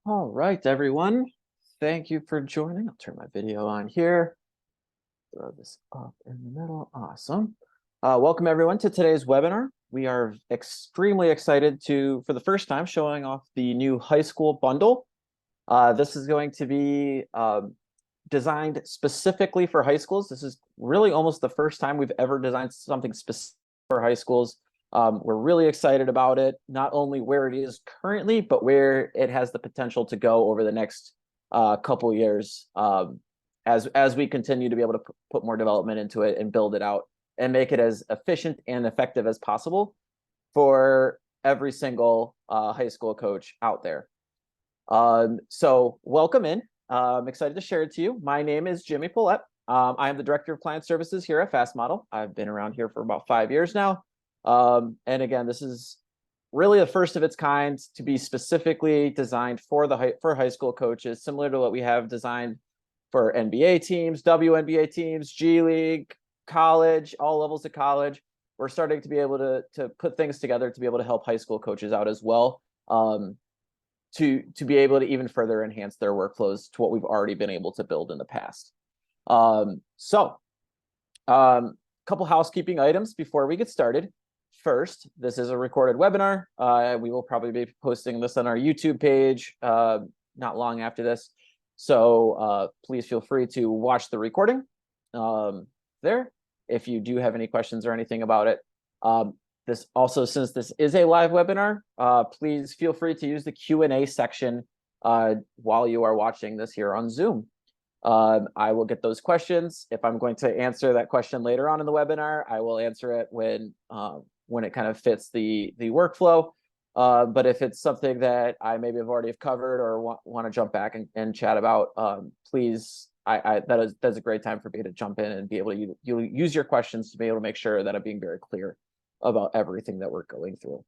All right, everyone. Thank you for joining. I'll turn my video on here. Throw this up in the middle. Awesome. Welcome, everyone, to today's webinar. We are extremely excited for the first time, showing off the new high school bundle. This is going to be designed specifically for high schools. This is really almost the first time we've ever designed something specific for high schools. We're really excited about it, not only where it is currently, but where it has the potential to go over the next couple years, as we continue to be able to put more development into it and build it out and make it as efficient and effective as possible for every single high school coach out there. So welcome in. I'm excited to share it to you. My name is Jimmy Paulette. I am the Director of Client Services here at FastModel. I've been around here for about 5 years now. And again, this is really the first of its kind to be specifically designed for high school coaches, similar to what we have designed for NBA teams, WNBA teams, G League, college, all levels of college. We're starting to be able to put things together to be able to help high school coaches out as well, to be able to even further enhance their workflows to what we've already been able to build in the past. Couple housekeeping items before we get started. First, this is a recorded webinar. We will probably be posting this on our YouTube page not long after this. So please feel free to watch the recording there. If you do have any questions or anything about it. This also, since this is a live webinar, please feel free to use the Q&A section while you are watching this here on Zoom. I will get those questions. If I'm going to answer that question later on in the webinar, I will answer it when it kind of fits the workflow. But if it's something that I maybe have already covered or want to jump back and chat about, please, that's a great time for me to jump in and be able to use your questions to be able to make sure that I'm being very clear about everything that we're going through.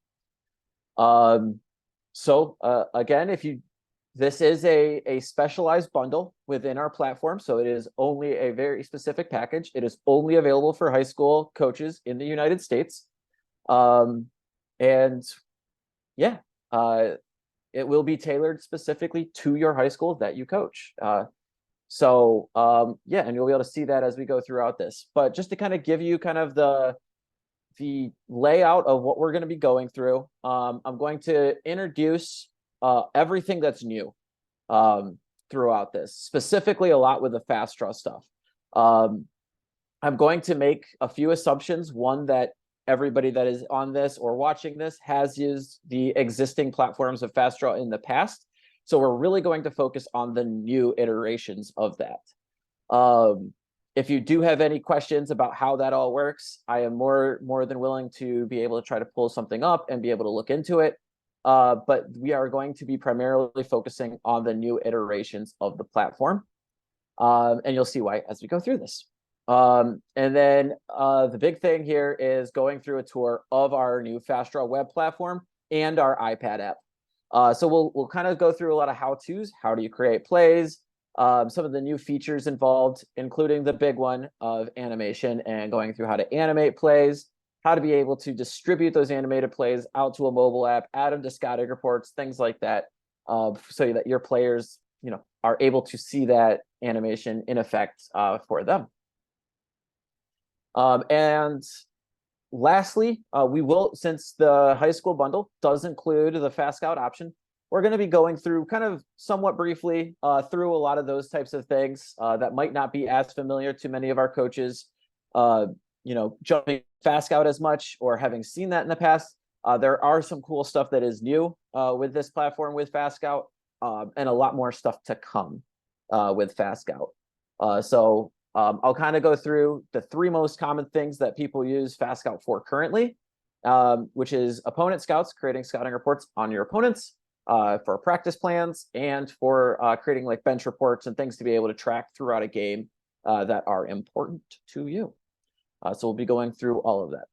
Again, this is a specialized bundle within our platform, so it is only a very specific package. It is only available for high school coaches in the United States. It will be tailored specifically to your high school that you coach. And you'll be able to see that as we go throughout this. But just to kind of give you kind of the layout of what we're going to be going through, I'm going to introduce everything that's new throughout this, specifically a lot with the FastDraw stuff. I'm going to make a few assumptions. One, that everybody that is on this or watching this has used the existing platforms of FastDraw in the past. So we're really going to focus on the new iterations of that. If you do have any questions about how that all works, I am more than willing to be able to try to pull something up and be able to look into it. But we are going to be primarily focusing on the new iterations of the platform. And you'll see why as we go through this. And then the big thing here is going through a tour of our new FastDraw web platform and our iPad app. So we'll kind of go through a lot of how-tos. How do you create plays? Some of the new features involved, including the big one of animation and going through how to animate plays, how to be able to distribute those animated plays out to a mobile app, add them to scouting reports, things like that, so that your players, are able to see that animation in effect for them. And lastly, we will, since the high school bundle does include the FastScout option, we're going to be going through kind of somewhat briefly through a lot of those types of things that might not be as familiar to many of our coaches, jumping FastScout as much or having seen that in the past. There are some cool stuff that is new with this platform with FastScout, and a lot more stuff to come with FastScout. I'll kind of go through the 3 most common things that people use FastScout for currently, which is opponent scouts, creating scouting reports on your opponents, for practice plans, and for creating like bench reports and things to be able to track throughout a game that are important to you. So we'll be going through all of that.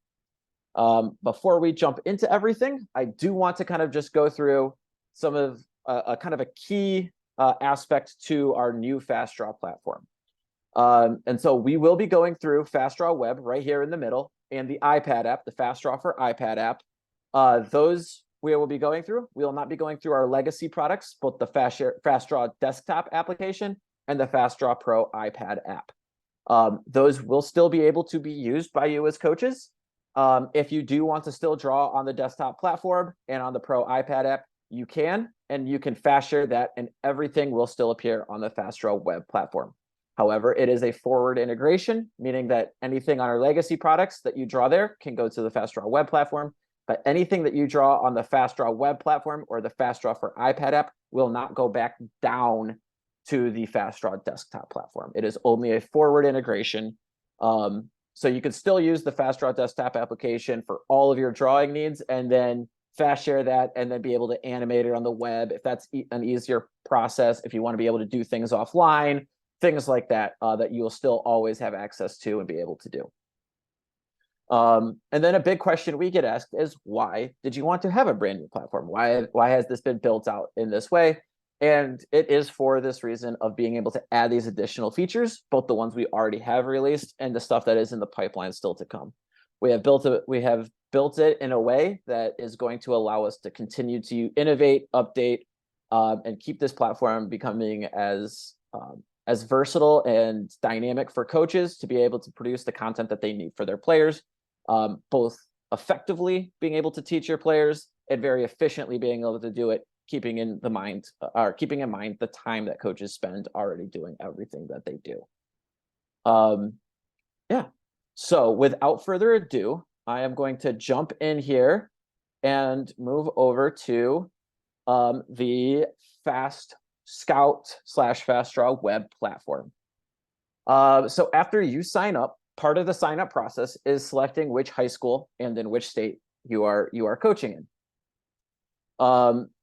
Before we jump into everything, I do want to kind of just go through some of kind of a key aspect to our new FastDraw platform. And so we will be going through FastDraw Web right here in the middle, and the iPad app, the FastDraw for iPad app. Those we will be going through, we will not be going through our legacy products, both the FastDraw desktop application and the FastDraw Pro iPad app. Those will still be able to be used by you as coaches. If you do want to still draw on the desktop platform and on the Pro iPad app, you can, and you can fast share that, and everything will still appear on the FastDraw web platform. However, it is a forward integration, meaning that anything on our legacy products that you draw there can go to the FastDraw web platform, but anything that you draw on the FastDraw web platform or the FastDraw for iPad app will not go back down to the FastDraw desktop platform. It is only a forward integration. So you can still use the FastDraw desktop application for all of your drawing needs, and then fast share that and then be able to animate it on the web if that's an easier process, if you want to be able to do things offline, things like that, that you'll still always have access to and be able to do. And then a big question we get asked is, why did you want to have a brand new platform? Why has this been built out in this way? And it is for this reason of being able to add these additional features, both the ones we already have released and the stuff that is in the pipeline still to come. We have built it in a way that is going to allow us to continue to innovate, update, and keep this platform becoming as versatile and dynamic for coaches to be able to produce the content that they need for their players, both effectively being able to teach your players and very efficiently being able to do it, keeping in mind the time that coaches spend already doing everything that they do. Yeah. So without further ado, I am going to jump in here and move over to the FastScout/FastDraw web platform. So after you sign up, part of the sign up process is selecting which high school and in which state you are coaching in.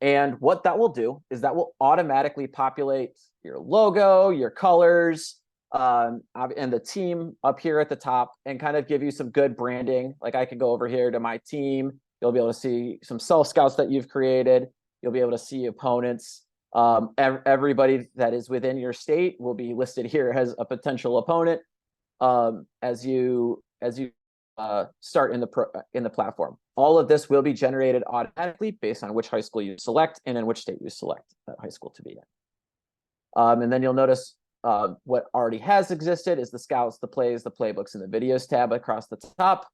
And what that will do is that will automatically populate your logo, your colors, and the team up here at the top, and kind of give you some good branding. Like I can go over here to my team. You'll be able to see some self scouts that you've created. You'll be able to see opponents. Everybody that is within your state will be listed here as a potential opponent as you start in the platform. All of this will be generated automatically based on which high school you select and in which state you select that high school to be in. And then you'll notice what already has existed is the scouts, the plays, the playbooks, and the videos tab across the top.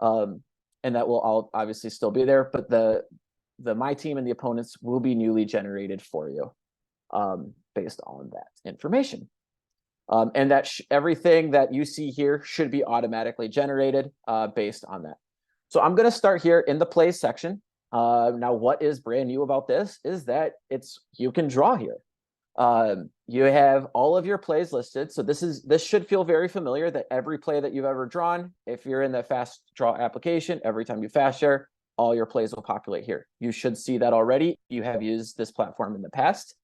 And that will all obviously still be there, but the my team and the opponents will be newly generated for you based on that information. And that everything that you see here should be automatically generated based on that. So I'm going to start here in the plays section. Now, what is brand new about this is that you can draw here. You have all of your plays listed. So this should feel very familiar, that every play that you've ever drawn, if you're in the FastDraw application, every time you fast share, all your plays will populate here. You should see that already. You have used this platform in the past.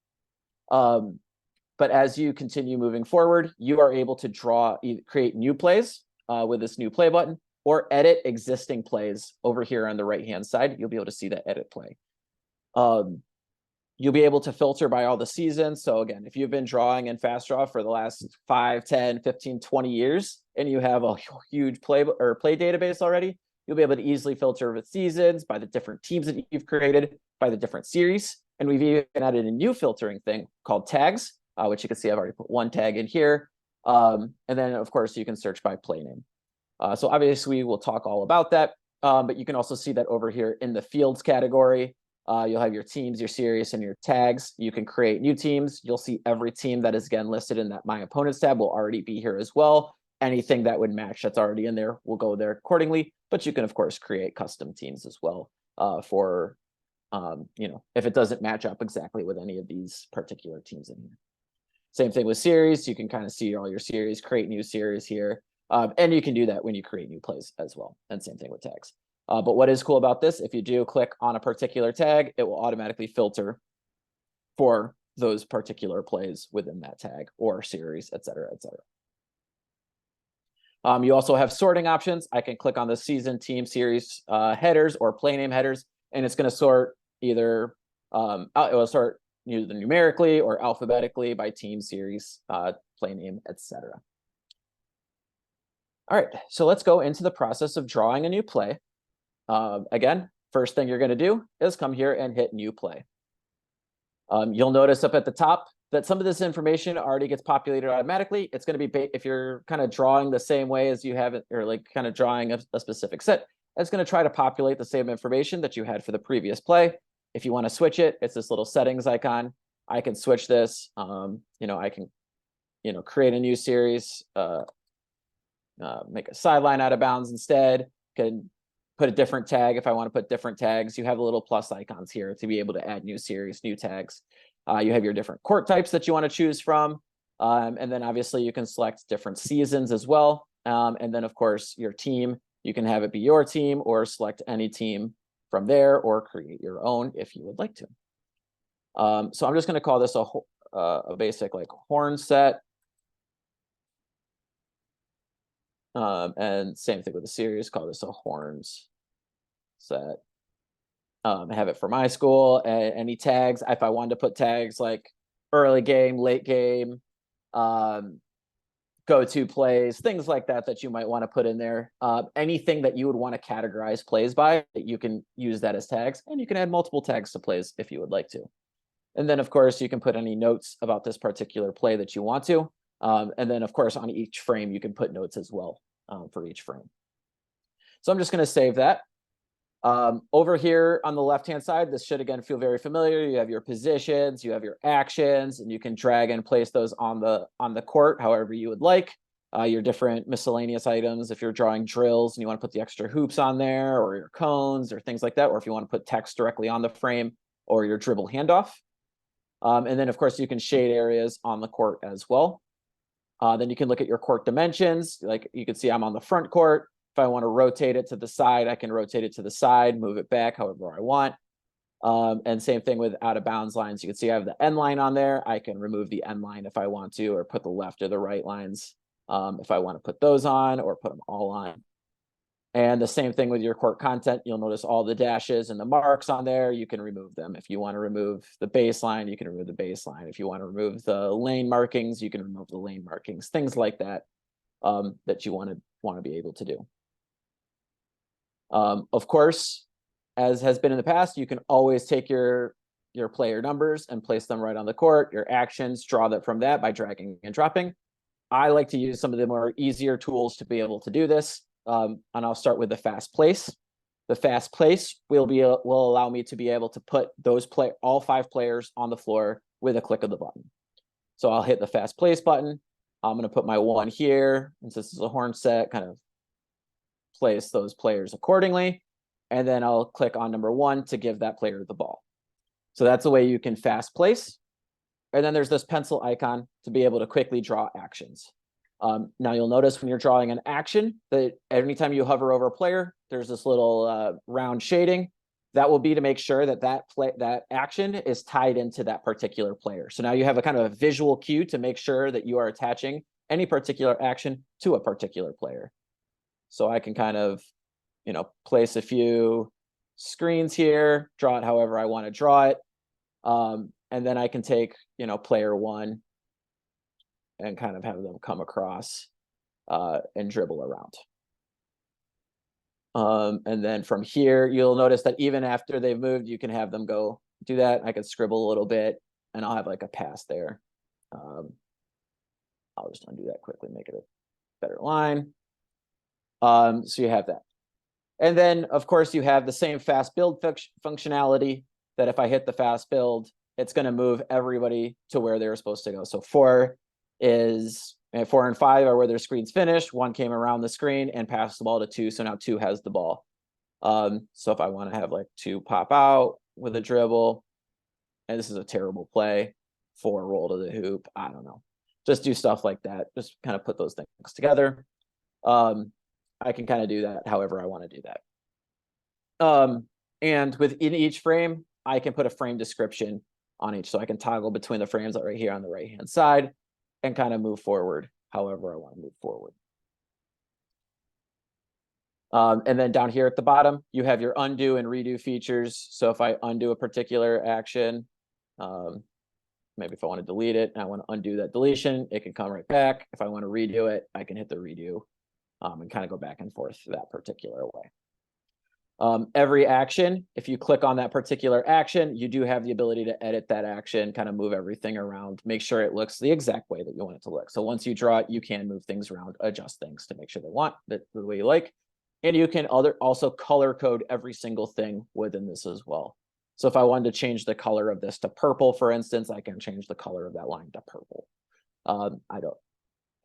But as you continue moving forward, you are able to create new plays with this new play button, or edit existing plays over here on the right-hand side. You'll be able to see that edit play. You'll be able to filter by all the seasons. So again, if you've been drawing in FastDraw for the last 5, 10, 15, 20 years, and you have a huge play database already, you'll be able to easily filter with seasons, by the different teams that you've created, by the different series. And we've even added a new filtering thing called tags, which you can see I've already put one tag in here. And then, of course, you can search by play name. So obviously, we'll talk all about that. But you can also see that over here in the fields category, you'll have your teams, your series, and your tags. You can create new teams. You'll see every team that is, again, listed in that My Opponents tab will already be here as well. Anything that would match that's already in there will go there accordingly. But you can, of course, create custom teams as well for, if it doesn't match up exactly with any of these particular teams in here. Same thing with series. You can kind of see all your series, create new series here. And you can do that when you create new plays as well. And same thing with tags. But what is cool about this, if you do click on a particular tag, it will automatically filter for those particular plays within that tag or series, et cetera, et cetera. You also have sorting options. I can click on the season, team, series headers or play name headers, and it's going to sort either, it will sort either numerically or alphabetically by team, series, play name, etc. All right, so let's go into the process of drawing a new play. Again, first thing you're going to do is come here and hit new play. You'll notice up at the top that some of this information already gets populated automatically. It's going to be, if you're kind of drawing the same way as you have it, or like kind of drawing a specific set, it's going to try to populate the same information that you had for the previous play. If you want to switch it, it's this little settings icon. I can switch this. I can, create a new series, make a sideline out of bounds instead, can put a different tag if I want to put different tags. You have the little plus icons here to be able to add new series, new tags. You have your different court types that you want to choose from. And then obviously you can select different seasons as well. And then of course your team, you can have it be your team or select any team from there or create your own if you would like to. So I'm just going to call this a basic like horn set. And same thing with the series, call this a horns set. Have it for my school. Any tags, if I wanted to put tags like early game, late game, go-to plays, things like that you might want to put in there. Anything that you would want to categorize plays by, you can use that as tags, and you can add multiple tags to plays if you would like to. And then of course you can put any notes about this particular play that you want to. And then of course on each frame you can put notes as well for each frame. So I'm just going to save that. Over here on the left-hand side, this should again feel very familiar. You have your positions, you have your actions, and you can drag and place those on the court however you would like. Your different miscellaneous items, if you're drawing drills and you want to put the extra hoops on there, or your cones or things like that, or if you want to put text directly on the frame, or your dribble handoff. And then of course you can shade areas on the court as well. Then you can look at your court dimensions. Like you can see I'm on the front court. If I want to rotate it to the side, I can rotate it to the side, move it back however I want. And same thing with out of bounds lines. You can see I have the end line on there. I can remove the end line if I want to, or put the left or the right lines if I want to put those on, or put them all on. And the same thing with your court content. You'll notice all the dashes and the marks on there. You can remove them. If you want to remove the baseline, you can remove the baseline. If you want to remove the lane markings, you can remove the lane markings. Things like that that you want to be able to do. Of course, as has been in the past, you can always take your player numbers and place them right on the court. Your actions, draw that from that by dragging and dropping. I like to use some of the more easier tools to be able to do this. And I'll start with the fast place. The fast place will allow me to be able to put all 5 players on the floor with a click of the button. So I'll hit the fast place button. I'm going to put my 1 here, and since this is a horn set, kind of place those players accordingly. And then I'll click on number 1 to give that player the ball. So that's the way you can fast place. And then there's this pencil icon to be able to quickly draw actions. Now you'll notice when you're drawing an action that anytime you hover over a player, there's this little round shading. That will be to make sure that that action is tied into that particular player. So now you have a kind of a visual cue to make sure that you are attaching any particular action to a particular player. So I can kind of, place a few screens here, draw it however I want to draw it. And then I can take, player 1 and kind of have them come across and dribble around. And then from here, you'll notice that even after they've moved, you can have them go do that. I can scribble a little bit and I'll have like a pass there. I'll just undo that quickly, make it a better line. So you have that. And then of course you have the same fast build functionality that if I hit the fast build, it's going to move everybody to where they were supposed to go. So 4 and 5 are where their screen's finished. 1 came around the screen and passed the ball to 2. So now 2 has the ball. So if I want to have like 2 pop out with a dribble, and this is a terrible play, 4 roll to the hoop, I don't know. Just do stuff like that. Just kind of put those things together. I can kind of do that however I want to do that. And within each frame, I can put a frame description on each. So I can toggle between the frames right here on the right-hand side and kind of move forward however I want to move forward. And then down here at the bottom, you have your undo and redo features. So if I undo a particular action, maybe if I want to delete it and I want to undo that deletion, it can come right back. If I want to redo it, I can hit the redo and kind of go back and forth that particular way. Every action, if you click on that particular action, you do have the ability to edit that action, kind of move everything around, make sure it looks the exact way that you want it to look. So once you draw it, you can move things around, adjust things to make sure they want the way you like. And you can also color code every single thing within this as well. So if I wanted to change the color of this to purple, for instance, I can change the color of that line to purple. I don't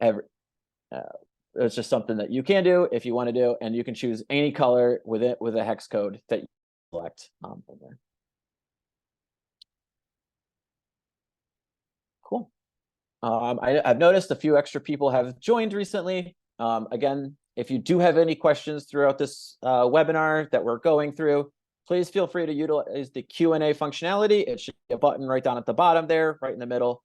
ever, it's just something that you can do if you want to do, and you can choose any color with it with a hex code that you select in there. Cool. I've noticed a few extra people have joined recently. Again, if you do have any questions throughout this webinar that we're going through, please feel free to utilize the Q&A functionality. It should be a button right down at the bottom there, right in the middle.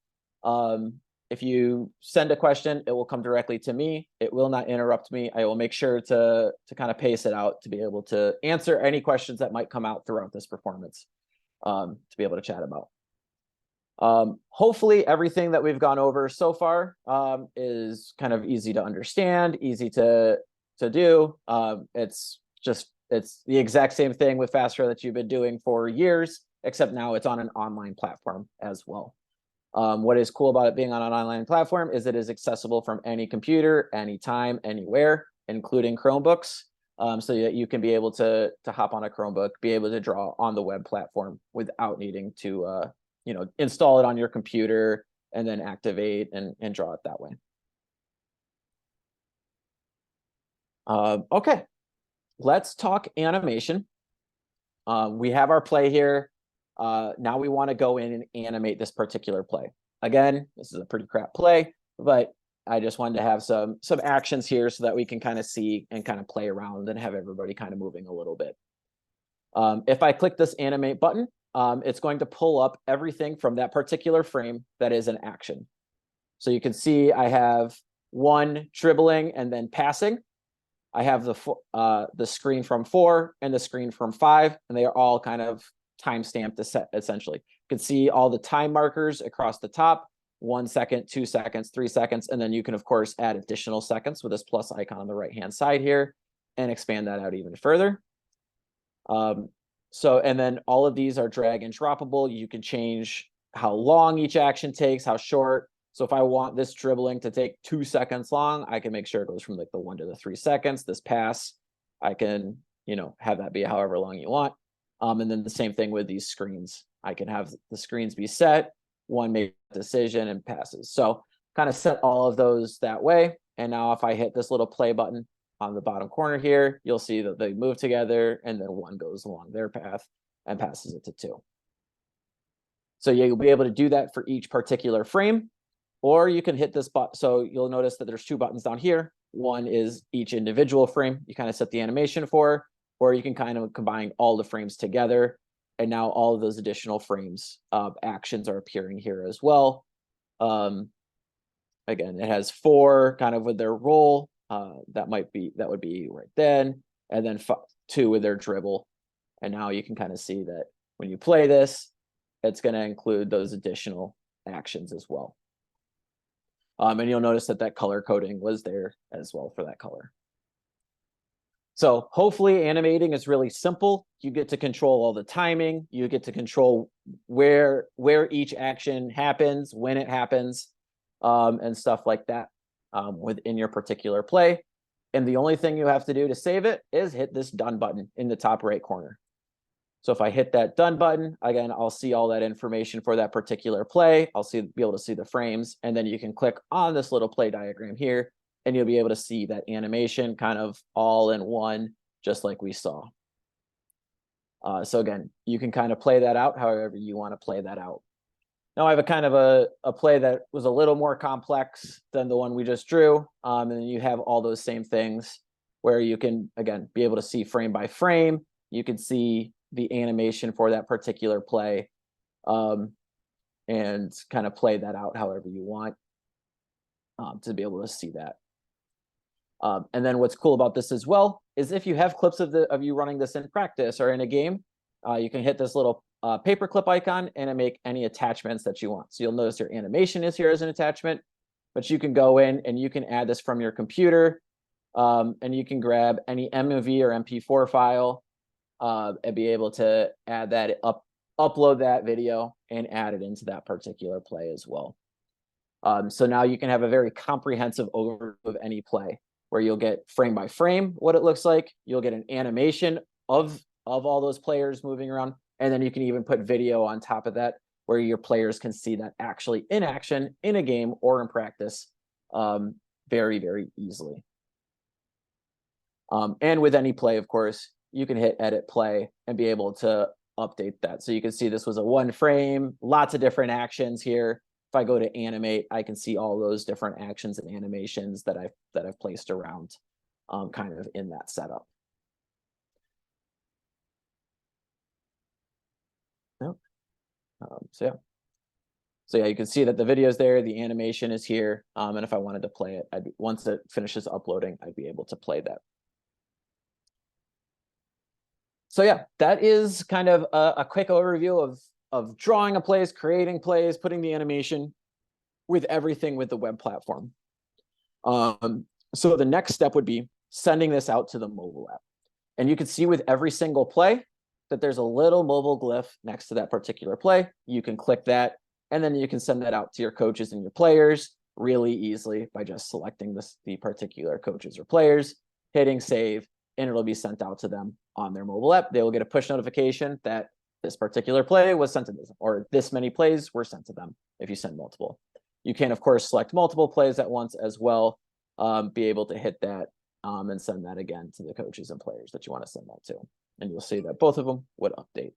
If you send a question, it will come directly to me. It will not interrupt me. I will make sure to kind of pace it out to be able to answer any questions that might come out throughout this performance to be able to chat about. Hopefully everything that we've gone over so far is kind of easy to understand, easy to do. It's the exact same thing with FastDraw that you've been doing for years, except now it's on an online platform as well. What is cool about it being on an online platform is it is accessible from any computer, anytime, anywhere, including Chromebooks, so that you can be able to hop on a Chromebook, be able to draw on the web platform without needing to install it on your computer and then activate and draw it that way. Okay, let's talk animation. We have our play here. Now we want to go in and animate this particular play. Again, this is a pretty crap play, but I just wanted to have some actions here so that we can kind of see and kind of play around and have everybody kind of moving a little bit. If I click this animate button, it's going to pull up everything from that particular frame that is an action. So you can see I have one dribbling and then passing. I have the screen from 4 and the screen from 5, and they are all kind of time-stamped essentially. You can see all the time markers across the top, 1 second, 2 seconds, 3 seconds, and then you can of course add additional seconds with this plus icon on the right-hand side here and expand that out even further. And then all of these are drag and droppable. You can change how long each action takes, how short. So if I want this dribbling to take 2 seconds long, I can make sure it goes from like the 1 to the 3 seconds. This pass, I can, have that be however long you want. And then the same thing with these screens. I can have the screens be set, one make a decision and passes. So kind of set all of those that way. And now if I hit this little play button on the bottom corner here, you'll see that they move together and then one goes along their path and passes it to 2. So you'll be able to do that for each particular frame, or you can hit this button. So you'll notice that there's 2 buttons down here. One is each individual frame you kind of set the animation for, or you can kind of combine all the frames together. And now all of those additional frames actions are appearing here as well. Again, it has 4 kind of with their roll. That would be right then, and then 2 with their dribble. And now you can kind of see that when you play this, it's going to include those additional actions as well. And you'll notice that color coding was there as well for that color. So hopefully animating is really simple. You get to control all the timing. You get to control where each action happens, when it happens, and stuff like that within your particular play. And the only thing you have to do to save it is hit this done button in the top right corner. So if I hit that done button, again, I'll see all that information for that particular play. I'll be able to see the frames, and then you can click on this little play diagram here, and you'll be able to see that animation kind of all in one, just like we saw. So again, you can kind of play that out however you want to play that out. Now I have a kind of a play that was a little more complex than the one we just drew. And then you have all those same things where you can, again, be able to see frame by frame. You can see the animation for that particular play and kind of play that out however you want to be able to see that. And then what's cool about this as well is if you have clips of you running this in practice or in a game, you can hit this little paperclip icon and make any attachments that you want. So you'll notice your animation is here as an attachment, but you can go in and you can add this from your computer, and you can grab any MOV or MP4 file and be able to add that upload that video and add it into that particular play as well. So now you can have a very comprehensive overview of any play where you'll get frame by frame what it looks like. You'll get an animation of all those players moving around. And then you can even put video on top of that where your players can see that actually in action in a game or in practice very, very easily. And with any play, of course, you can hit edit play and be able to update that. So you can see this was a one frame, lots of different actions here. If I go to animate, I can see all those different actions and animations that I've placed around kind of in that setup. So yeah, you can see that the video is there, the animation is here, and if I wanted to play it, once it finishes uploading, I'd be able to play that. So yeah, that is kind of a quick overview of drawing a plays, creating plays, putting the animation with everything with the web platform. So the next step would be sending this out to the mobile app. And you can see with every single play that there's a little mobile glyph next to that particular play. You can click that, and then you can send that out to your coaches and your players really easily by just selecting the particular coaches or players, hitting save, and it'll be sent out to them on their mobile app. They will get a push notification that this particular play was sent to them, or this many plays were sent to them if you send multiple. You can, of course, select multiple plays at once as well, be able to hit that and send that again to the coaches and players that you want to send that to. And you'll see that both of them would update.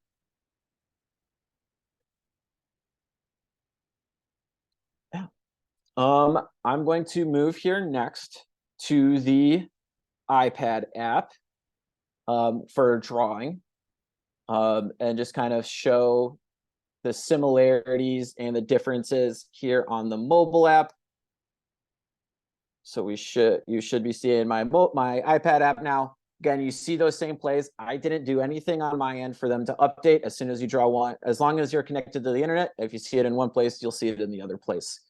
Yeah. I'm going to move here next to the iPad app for drawing and just kind of show the similarities and the differences here on the mobile app. So you should be seeing my iPad app now. Again, you see those same plays. I didn't do anything on my end for them to update as soon as you draw one. As long as you're connected to the internet, if you see it in one place, you'll see it in the other place.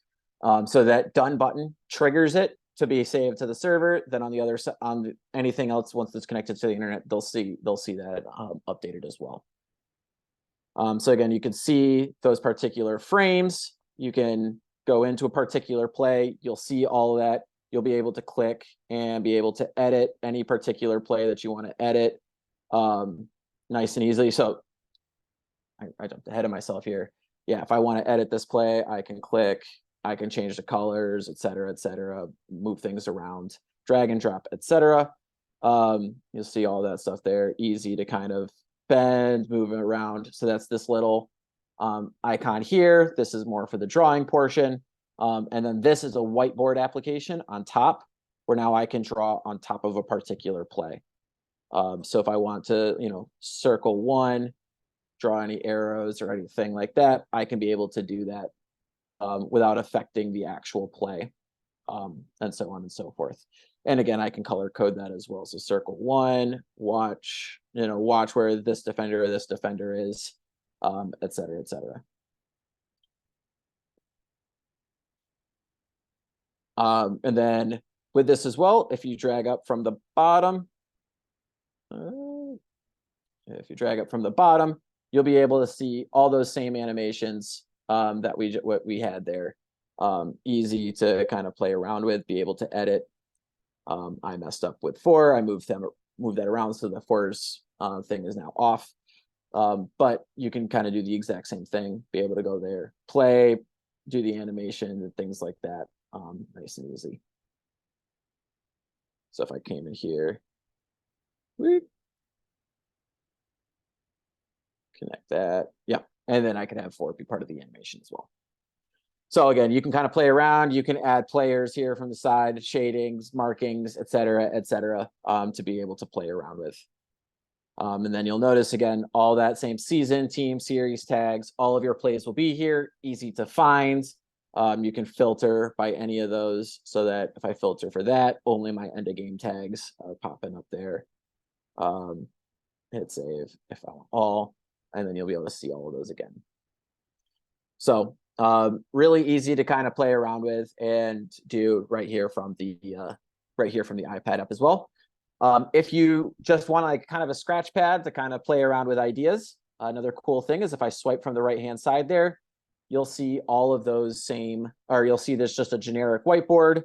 So that done button triggers it to be saved to the server. Then on the other side, on anything else, once it's connected to the internet, they'll see that updated as well. So again, you can see those particular frames. You can go into a particular play. You'll see all of that. You'll be able to click and be able to edit any particular play that you want to edit nice and easily. So I jumped ahead of myself here. Yeah, if I want to edit this play, I can click, I can change the colors, et cetera, move things around, drag and drop, etc. You'll see all that stuff there. Easy to kind of bend, move it around. So that's this little icon here. This is more for the drawing portion. And then this is a whiteboard application on top where now I can draw on top of a particular play. So if I want to, circle one, draw any arrows or anything like that, I can be able to do that without affecting the actual play, and so on and so forth. And again, I can color code that as well. So circle one, watch where this defender or this defender is, et cetera, et cetera. And then with this as well, if you drag up from the bottom, you'll be able to see all those same animations that we had there. Easy to kind of play around with, be able to edit. I messed up with 4. I moved that around, so the 4's thing is now off. But you can kind of do the exact same thing, be able to go there, play, do the animation and things like that. Nice and easy. So if I came in here, connect that, yeah, and then I can have 4 be part of the animation as well. So again, you can kind of play around. You can add players here from the side, shadings, markings, et cetera, to be able to play around with. And then you'll notice, again, all that same season, team, series tags, all of your plays will be here, easy to find. You can filter by any of those so that if I filter for that, only my end of game tags are popping up there. Hit save if I want all, and then you'll be able to see all of those again. So really easy to kind of play around with and do right here from the iPad app as well. If you just want like kind of a scratch pad to kind of play around with ideas, another cool thing is if I swipe from the right-hand side there, you'll see all of those same, or you'll see there's just a generic whiteboard.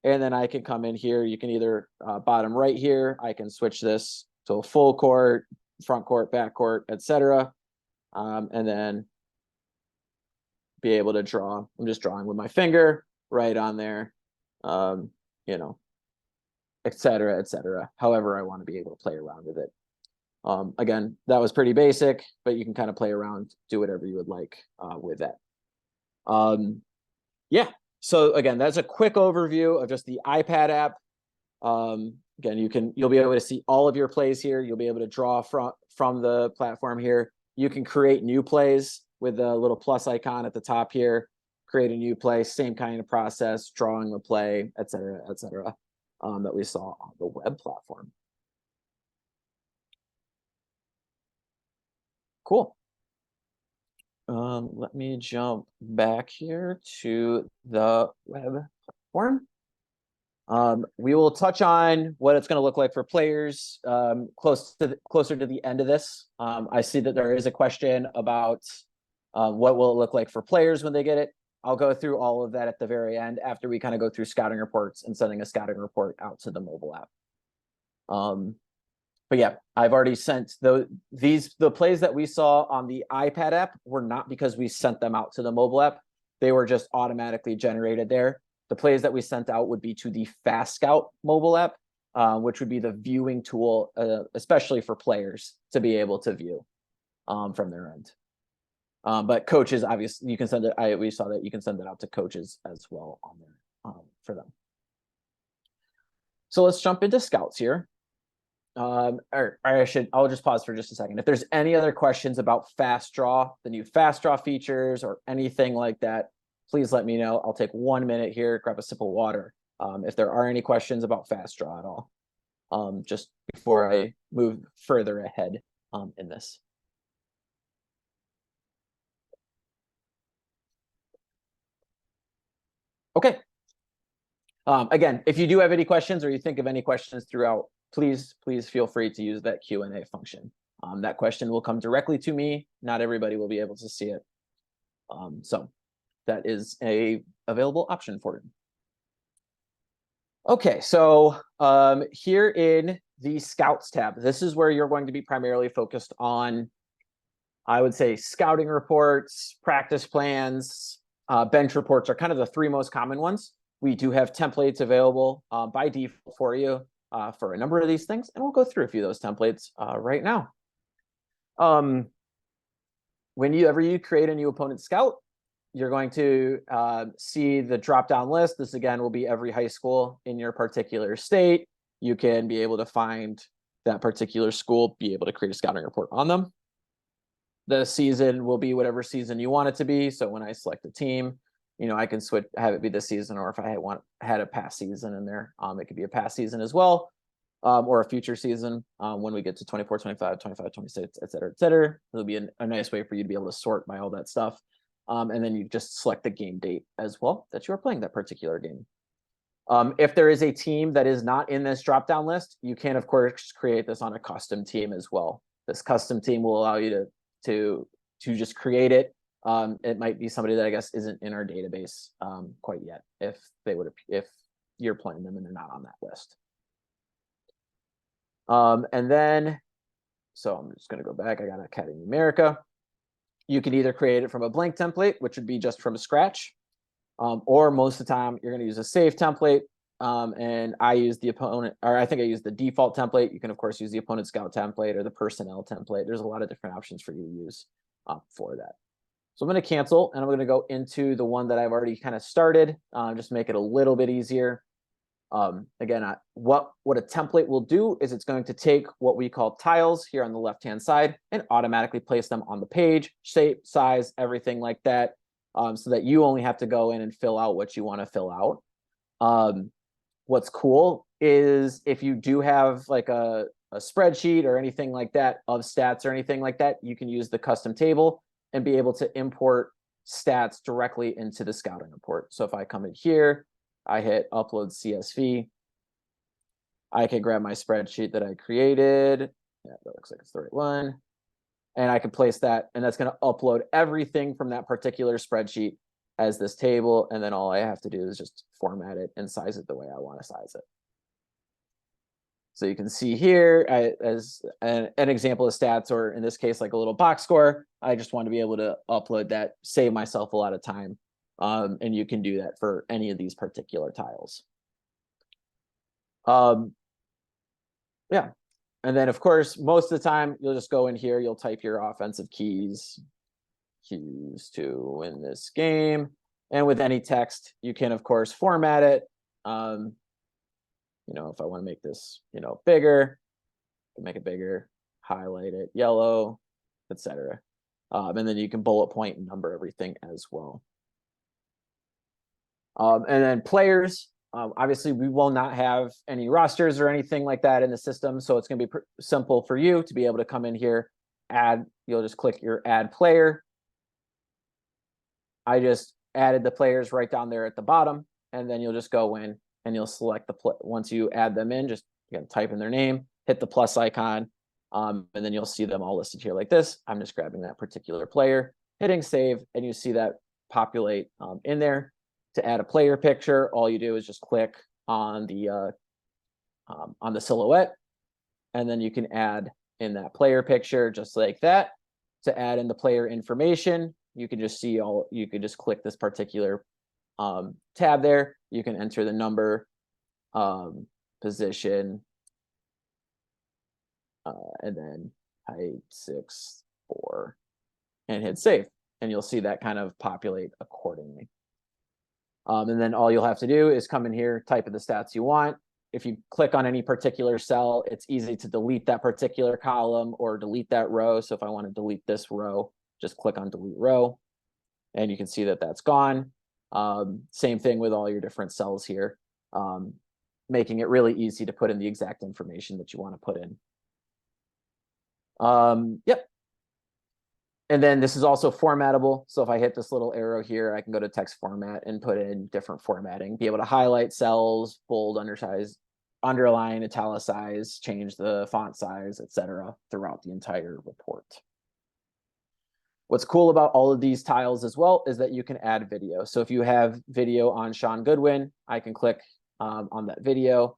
And then I can come in here. You can either bottom right here, I can switch this to a full court, front court, back court, etc. And then be able to draw. I'm just drawing with my finger right on there, you know, etc. However I want to be able to play around with it. Again, that was pretty basic, but you can kind of play around, do whatever you would like with that. Yeah, so again, that's a quick overview of just the iPad app. Again, you'll be able to see all of your plays here. You'll be able to draw from the platform here. You can create new plays with the little plus icon at the top here. Create a new play, same kind of process, drawing the play, etc., that we saw on the web platform. Cool. Let me jump back here to the web platform. We will touch on what it's going to look like for players closer to the end of this. I see that there is a question about what will it look like for players when they get it. I'll go through all of that at the very end after we kind of go through scouting reports and sending a scouting report out to the mobile app. But yeah, I've already sent the plays that we saw on the iPad app were not because we sent them out to the mobile app. They were just automatically generated there. The plays that we sent out would be to the FastScout mobile app, which would be the viewing tool, especially for players to be able to view from their end. But coaches, obviously, you can send it. We saw that you can send it out to coaches as well on there for them. So let's jump into scouts here. I'll just pause for just a second. If there's any other questions about FastDraw, the new FastDraw features or anything like that, please let me know. I'll take 1 minute here, grab a sip of water. If there are any questions about FastDraw at all, just before I move further ahead in this. Okay. Again, if you do have any questions or you think of any questions throughout, please feel free to use that Q&A function. That question will come directly to me. Not everybody will be able to see it. So that is a available option for you. Okay, so here in the Scouts tab, this is where you're going to be primarily focused on, I would say, scouting reports, practice plans, bench reports are kind of the three most common ones. We do have templates available by default for you for a number of these things, and we'll go through a few of those templates right now. Whenever you create a new opponent scout, you're going to see the drop-down list. This, again, will be every high school in your particular state. You can be able to find that particular school, be able to create a scouting report on them. The season will be whatever season you want it to be. So when I select a team, I can have it be this season, or if I had a past season in there, it could be a past season as well, or a future season when we get to 24, 25, 25, 26, et cetera. It'll be a nice way for you to be able to sort by all that stuff. And then you just select the game date as well that you are playing that particular game. If there is a team that is not in this drop-down list, you can, of course, create this on a custom team as well. This custom team will allow you to just create it. It might be somebody that I guess isn't in our database quite yet, if you're playing them and they're not on that list. And then, so I'm just going to go back. I got Academy America. You can either create it from a blank template, which would be just from scratch, or most of the time you're going to use a save template. And I use the opponent, or I think I use the default template. You can, of course, use the opponent scout template or the personnel template. There's a lot of different options for you to use for that. So I'm going to cancel, and I'm going to go into the one that I've already kind of started, just make it a little bit easier. Again, what a template will do is it's going to take what we call tiles here on the left-hand side and automatically place them on the page, shape, size, everything like that, so that you only have to go in and fill out what you want to fill out. What's cool is if you do have like a spreadsheet or anything like that of stats or anything like that, you can use the custom table and be able to import stats directly into the scouting report. So if I come in here, I hit upload CSV, I can grab my spreadsheet that I created. Yeah, that looks like it's the right one. And I can place that, and that's going to upload everything from that particular spreadsheet as this table. And then all I have to do is just format it and size it the way I want to size it. So you can see here as an example of stats, or in this case, like a little box score. I just want to be able to upload that, save myself a lot of time. And you can do that for any of these particular tiles. Yeah. And then, of course, most of the time, you'll just go in here, you'll type your offensive keys to win this game. And with any text, you can, of course, format it. You know, if I want to make this, you know, bigger, I can make it bigger, highlight it yellow, etc. And then you can bullet point and number everything as well. And then players, obviously we will not have any rosters or anything like that in the system. So it's going to be simple for you to be able to come in here, add, you'll just click your add player. I just added the players right down there at the bottom, and then you'll just go in and you'll select the once you add them in, just again, type in their name, hit the plus icon, and then you'll see them all listed here like this. I'm just grabbing that particular player, hitting save, and you see that populate in there. To add a player picture, all you do is just click on the silhouette, and then you can add in that player picture just like that. To add in the player information, you can just see all, you could just click this particular tab there. You can enter the number, position, and then height 6'4", and hit save, and you'll see that kind of populate accordingly. And then all you'll have to do is come in here, type in the stats you want. If you click on any particular cell, it's easy to delete that particular column or delete that row. So if I want to delete this row, just click on delete row, and you can see that that's gone. Same thing with all your different cells here, making it really easy to put in the exact information that you want to put in. Yep. And then this is also formatable. So if I hit this little arrow here, I can go to text format and put in different formatting, be able to highlight cells, bold, undersize, underline, italicize, change the font size, etc. throughout the entire report. What's cool about all of these tiles as well is that you can add video. So if you have video on Sean Goodwin, I can click on that video,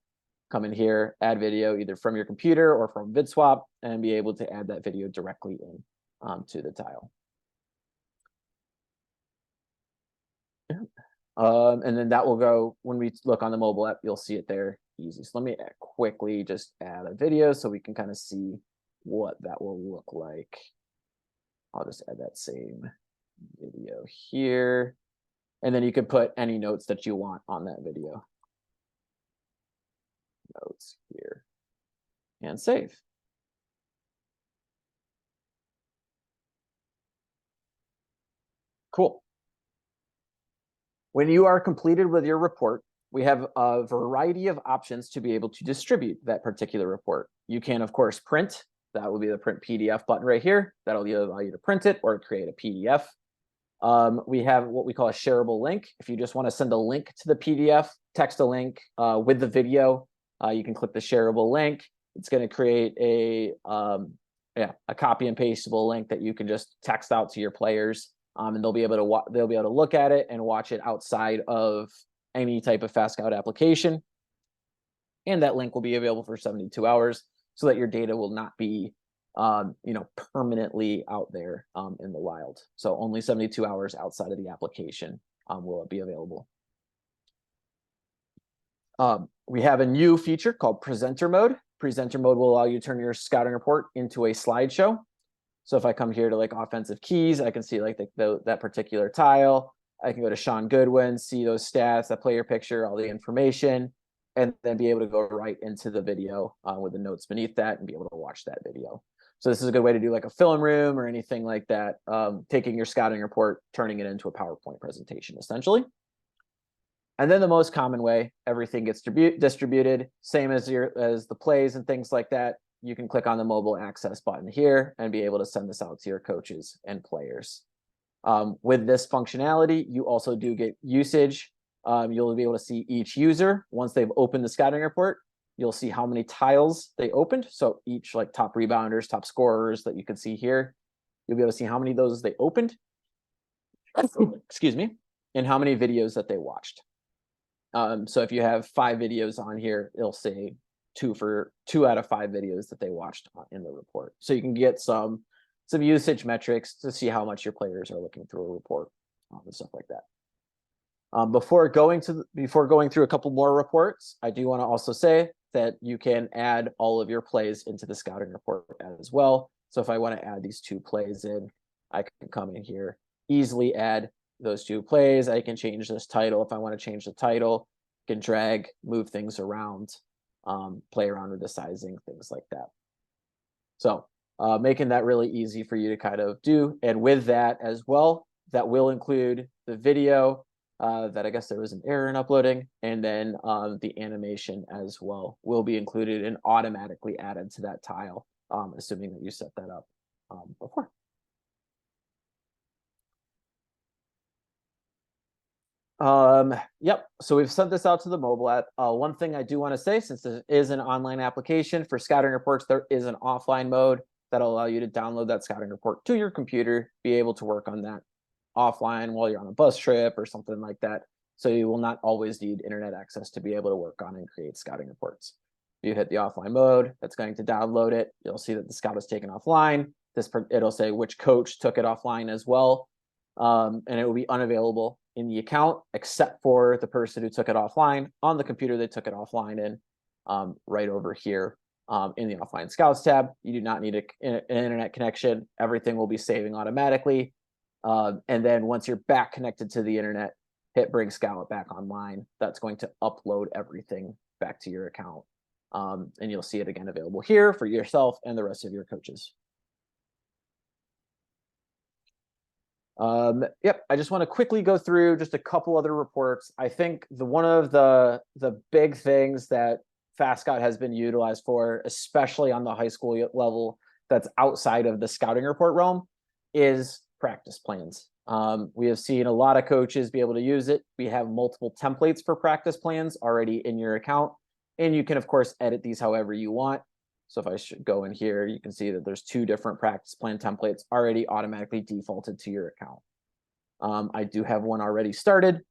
come in here, add video either from your computer or from VidSwap, and be able to add that video directly in to the tile. And then that will go, when we look on the mobile app, you'll see it there easy. So let me quickly just add a video so we can kind of see what that will look like. I'll just add that same video here. And then you can put any notes that you want on that video. Notes here. And save. Cool. When you are completed with your report, we have a variety of options to be able to distribute that particular report. You can, of course, print. That will be the print PDF button right here. That'll either allow you to print it or create a PDF. We have what we call a shareable link. If you just want to send a link to the PDF, text a link with the video, you can click the shareable link. It's going to create a copy and pastable link that you can just text out to your players, and they'll be able to look at it and watch it outside of any type of FastScout application. And that link will be available for 72 hours so that your data will not be permanently out there in the wild. So only 72 hours outside of the application will it be available. We have a new feature called presenter mode. Presenter mode will allow you to turn your scouting report into a slideshow. So if I come here to like offensive keys, I can see like that particular tile. I can go to Sean Goodwin, see those stats, that player picture, all the information, and then be able to go right into the video with the notes beneath that and be able to watch that video. So this is a good way to do like a film room or anything like that, taking your scouting report, turning it into a PowerPoint presentation, essentially. And then the most common way, everything gets distributed, same as the plays and things like that. You can click on the mobile access button here and be able to send this out to your coaches and players. With this functionality, you also do get usage. You'll be able to see each user once they've opened the scouting report. you'll see how many tiles they opened. So each like top rebounders, top scorers that you can see here, you'll be able to see how many of those they opened, excuse me, and how many videos that they watched. So if you have 5 videos on here, it'll say 2 out of 5 videos that they watched in the report. So you can get some usage metrics to see how much your players are looking through a report and stuff like that. Before going through a couple more reports, I do want to also say that you can add all of your plays into the scouting report as well. So if I want to add these 2 plays in, I can come in here, easily add those 2 plays. I can change this title if I want to change the title. I can drag, move things around, play around with the sizing, things like that. So making that really easy for you to kind of do. And with that as well, that will include the video that I guess there was an error in uploading, and then the animation as well will be included and automatically added to that tile, assuming that you set that up before. Yep. So we've sent this out to the mobile app. One thing I do want to say, since this is an online application for scouting reports, there is an offline mode that'll allow you to download that scouting report to your computer, be able to work on that offline while you're on a bus trip or something like that. So you will not always need internet access to be able to work on and create scouting reports. If you hit the offline mode, that's going to download it. You'll see that the scout is taken offline. It'll say which coach took it offline as well. And it will be unavailable in the account, except for the person who took it offline on the computer they took it offline in, right over here in the offline scouts tab. You do not need an internet connection. Everything will be saving automatically. And then once you're back connected to the internet, hit bring scout back online. That's going to upload everything back to your account. And you'll see it again available here for yourself and the rest of your coaches. Yep, I just want to quickly go through just a couple other reports. I think one of the big things that FastScout has been utilized for, especially on the high school level, that's outside of the scouting report realm, is practice plans. We have seen a lot of coaches be able to use it. We have multiple templates for practice plans already in your account, and you can of course edit these however you want. So if I should go in here, you can see that there's 2 different practice plan templates already automatically defaulted to your account. I do have one already started,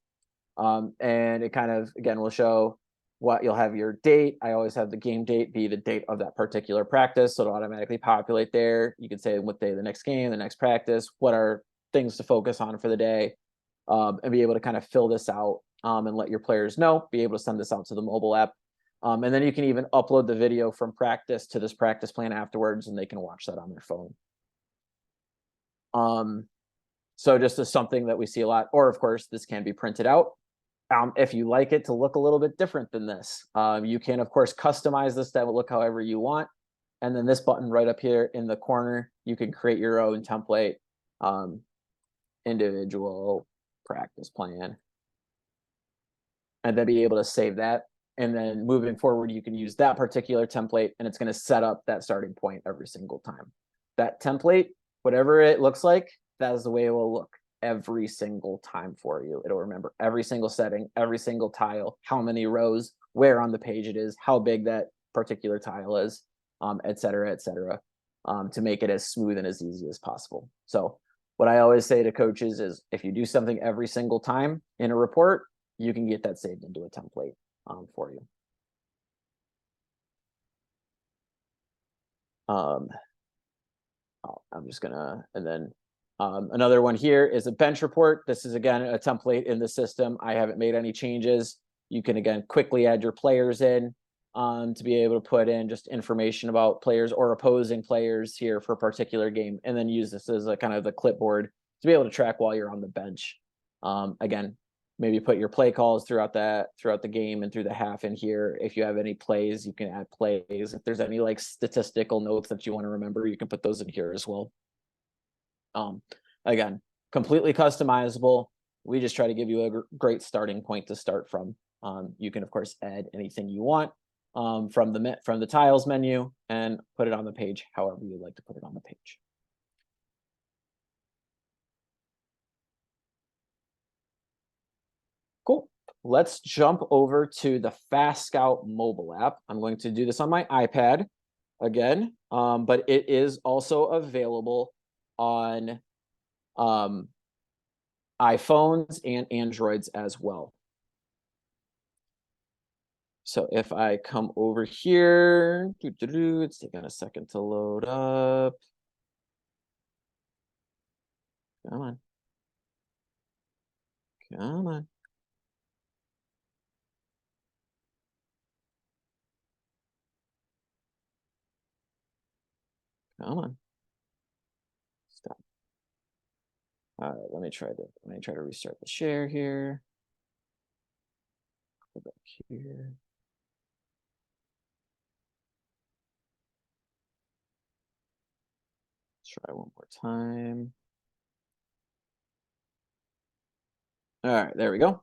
and it kind of, again, will show what you'll have your date. I always have the game date be the date of that particular practice, so it'll automatically populate there. You can say what day the next game, the next practice, what are things to focus on for the day, and be able to kind of fill this out and let your players know, be able to send this out to the mobile app. And then you can even upload the video from practice to this practice plan afterwards, and they can watch that on their phone. So just as something that we see a lot, or of course, this can be printed out. If you like it to look a little bit different than this, you can, of course, customize this to look however you want. And then this button right up here in the corner, you can create your own template, individual practice plan, and then be able to save that. And then moving forward, you can use that particular template, and it's going to set up that starting point every single time. That template, whatever it looks like, that is the way it will look every single time for you. It'll remember every single setting, every single tile, how many rows, where on the page it is, how big that particular tile is, et cetera, to make it as smooth and as easy as possible. So what I always say to coaches is, if you do something every single time in a report, you can get that saved into a template for you. I'm just gonna, and then another one here is a bench report. This is again a template in the system. I haven't made any changes. You can again quickly add your players in to be able to put in just information about players or opposing players here for a particular game, and then use this as a kind of the clipboard to be able to track while you're on the bench. Again, maybe put your play calls throughout the game and through the half in here. If you have any plays, you can add plays. If there's any like statistical notes that you want to remember, you can put those in here as well. Again, completely customizable. We just try to give you a great starting point to start from. You can of course add anything you want from the tiles menu and put it on the page however you'd like to put it on the page. Cool. let's jump over to the FastScout mobile app. I'm going to do this on my iPad again, but it is also available on iPhones and Androids as well. So if I come over here, it's taking a second to load up. Come on. Come on. Come on. Stop. All right, let me try to restart the share here. Go back here. Try one more time. All right, there we go.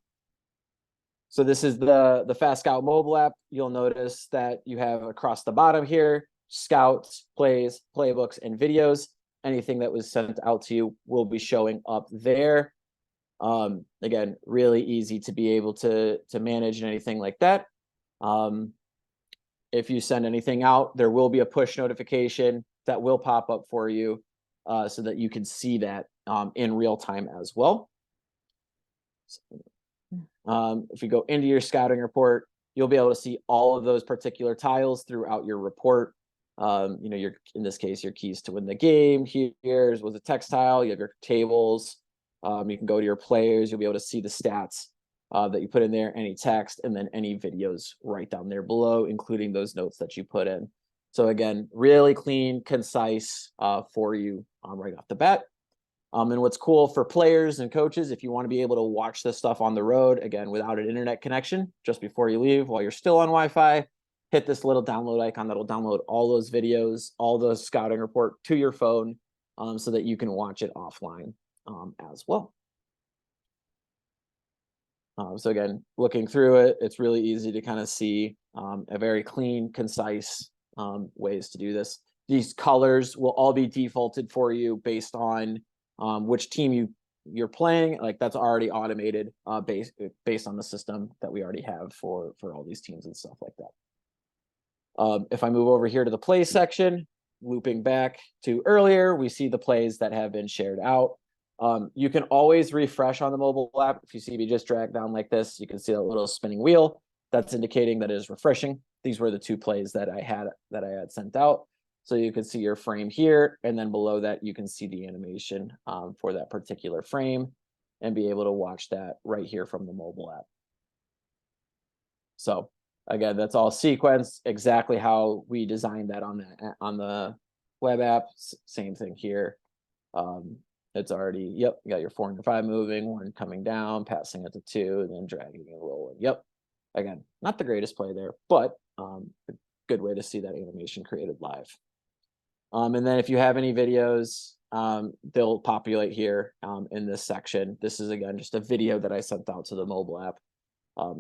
So this is the FastScout mobile app. You'll notice that you have across the bottom here, scouts, plays, playbooks, and videos. Anything that was sent out to you will be showing up there. Again, really easy to be able to manage anything like that. If you send anything out, there will be a push notification that will pop up for you so that you can see that in real time as well. If you go into your scouting report, you'll be able to see all of those particular tiles throughout your report. You know, in this case, your keys to win the game. Here's was a text tile. You have your tables. You can go to your players. You'll be able to see the stats that you put in there, any text, and then any videos right down there below, including those notes that you put in. So again, really clean, concise for you right off the bat. And what's cool for players and coaches, if you want to be able to watch this stuff on the road, again, without an internet connection, just before you leave, while you're still on Wi-Fi, hit this little download icon that'll download all those videos, all the scouting report to your phone so that you can watch it offline as well. So again, looking through it, it's really easy to kind of see a very clean, concise ways to do this. These colors will all be defaulted for you based on which team you're playing. Like that's already automated based on the system that we already have for all these teams and stuff like that. If I move over here to the play section, looping back to earlier, we see the plays that have been shared out. You can always refresh on the mobile app. If you see me just drag down like this, you can see a little spinning wheel. That's indicating that it is refreshing. These were the two plays that I had sent out. So you can see your frame here, and then below that, you can see the animation for that particular frame and be able to watch that right here from the mobile app. So again, that's all sequenced exactly how we designed that on the web app. Same thing here. It's already, yep, you got your 4 and your 5 moving, 1 coming down, passing it to 2, and then dragging and rolling. Yep. Again, not the greatest play there, but a good way to see that animation created live. And then if you have any videos, they'll populate here in this section. This is, again, just a video that I sent out to the mobile app.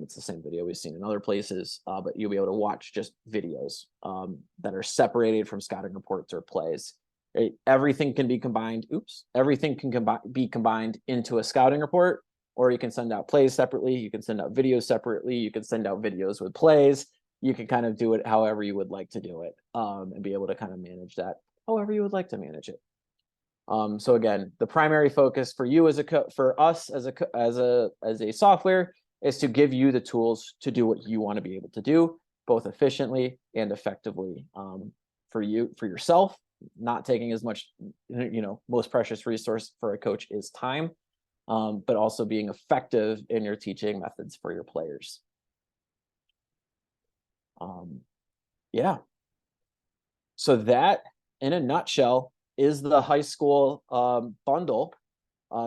It's the same video we've seen in other places, but you'll be able to watch just videos that are separated from scouting reports or plays. Right? Everything can be combined. Everything can be combined into a scouting report, or you can send out plays separately. You can send out videos separately. You can send out videos with plays. You can kind of do it however you would like to do it and be able to kind of manage that however you would like to manage it. So again, the primary focus for you for us as a software is to give you the tools to do what you want to be able to do, both efficiently and effectively for yourself. Not taking as much, most precious resource for a coach is time, but also being effective in your teaching methods for your players. Yeah. So that, in a nutshell, is the high school bundle.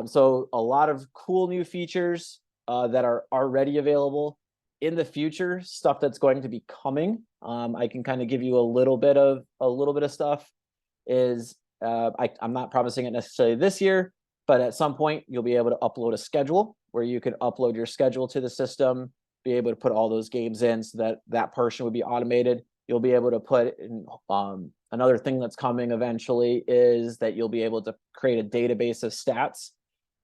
So a lot of cool new features that are already available. In the future, stuff that's going to be coming. I can kind of give you a little bit of stuff. I'm not promising it necessarily this year, but at some point you'll be able to upload a schedule where you can upload your schedule to the system, be able to put all those games in so that portion would be automated. You'll be able to put in another thing that's coming eventually is that you'll be able to create a database of stats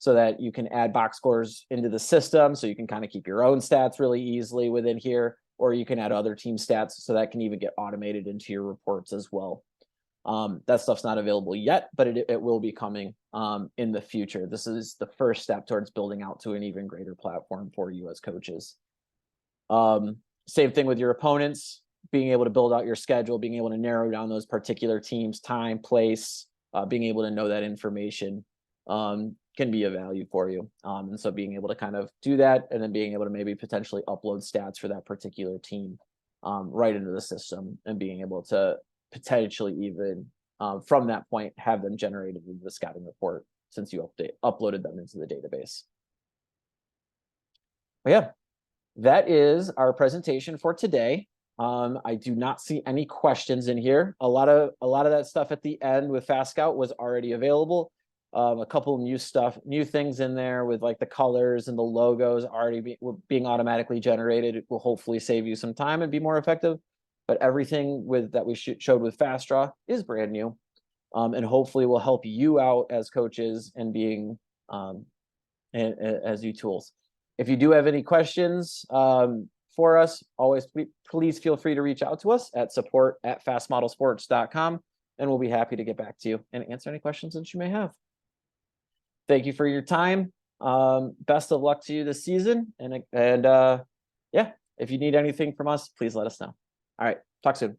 so that you can add box scores into the system. So you can kind of keep your own stats really easily within here, or you can add other team stats, so that can even get automated into your reports as well. That stuff's not available yet, but it will be coming in the future. This is the first step towards building out to an even greater platform for you as coaches. Same thing with your opponents, being able to build out your schedule, being able to narrow down those particular teams, time, place, being able to know that information can be of value for you. And so being able to kind of do that, and then being able to maybe potentially upload stats for that particular team right into the system, and being able to potentially even from that point have them generated in the scouting report, since you uploaded them into the database. But yeah, that is our presentation for today. I do not see any questions in here. A lot of that stuff at the end with FastScout was already available. A couple of new things in there with like the colors and the logos already being automatically generated. It will hopefully save you some time and be more effective. But everything that we showed with FastDraw is brand new, and hopefully will help you out as coaches and being as new tools. If you do have any questions for us, always please feel free to reach out to us at support@fastmodelsports.com, and we'll be happy to get back to you and answer any questions that you may have. Thank you for your time. Best of luck to you this season, and yeah, if you need anything from us, please let us know. All right, talk soon.